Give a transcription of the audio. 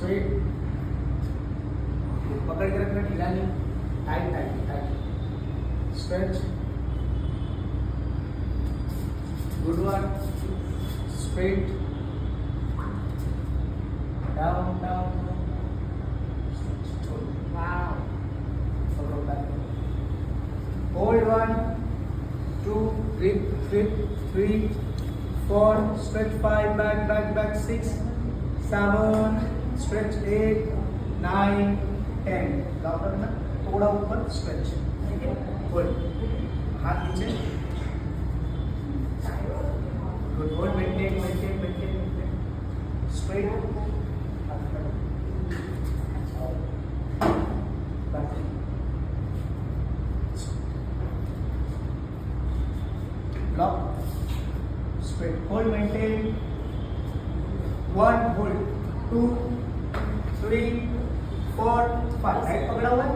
straight पकड़ के रखना, ढीला नहीं, tight tight tight, stretch, good one, straight, down down, wow, पकड़ो back, hold 1 2 grip grip 3 4 stretch 5 back back back 6 7 stretch 8 9 10 doctor ना थोड़ा ऊपर स्ट्रेच, ठीक है, होल्ड, हाथ नीचे, good, hold, maintain maintain maintain maintain, straight, block, straight, hold, maintain, 1 hold 2 3 4 5 right पकड़ा हुआ है,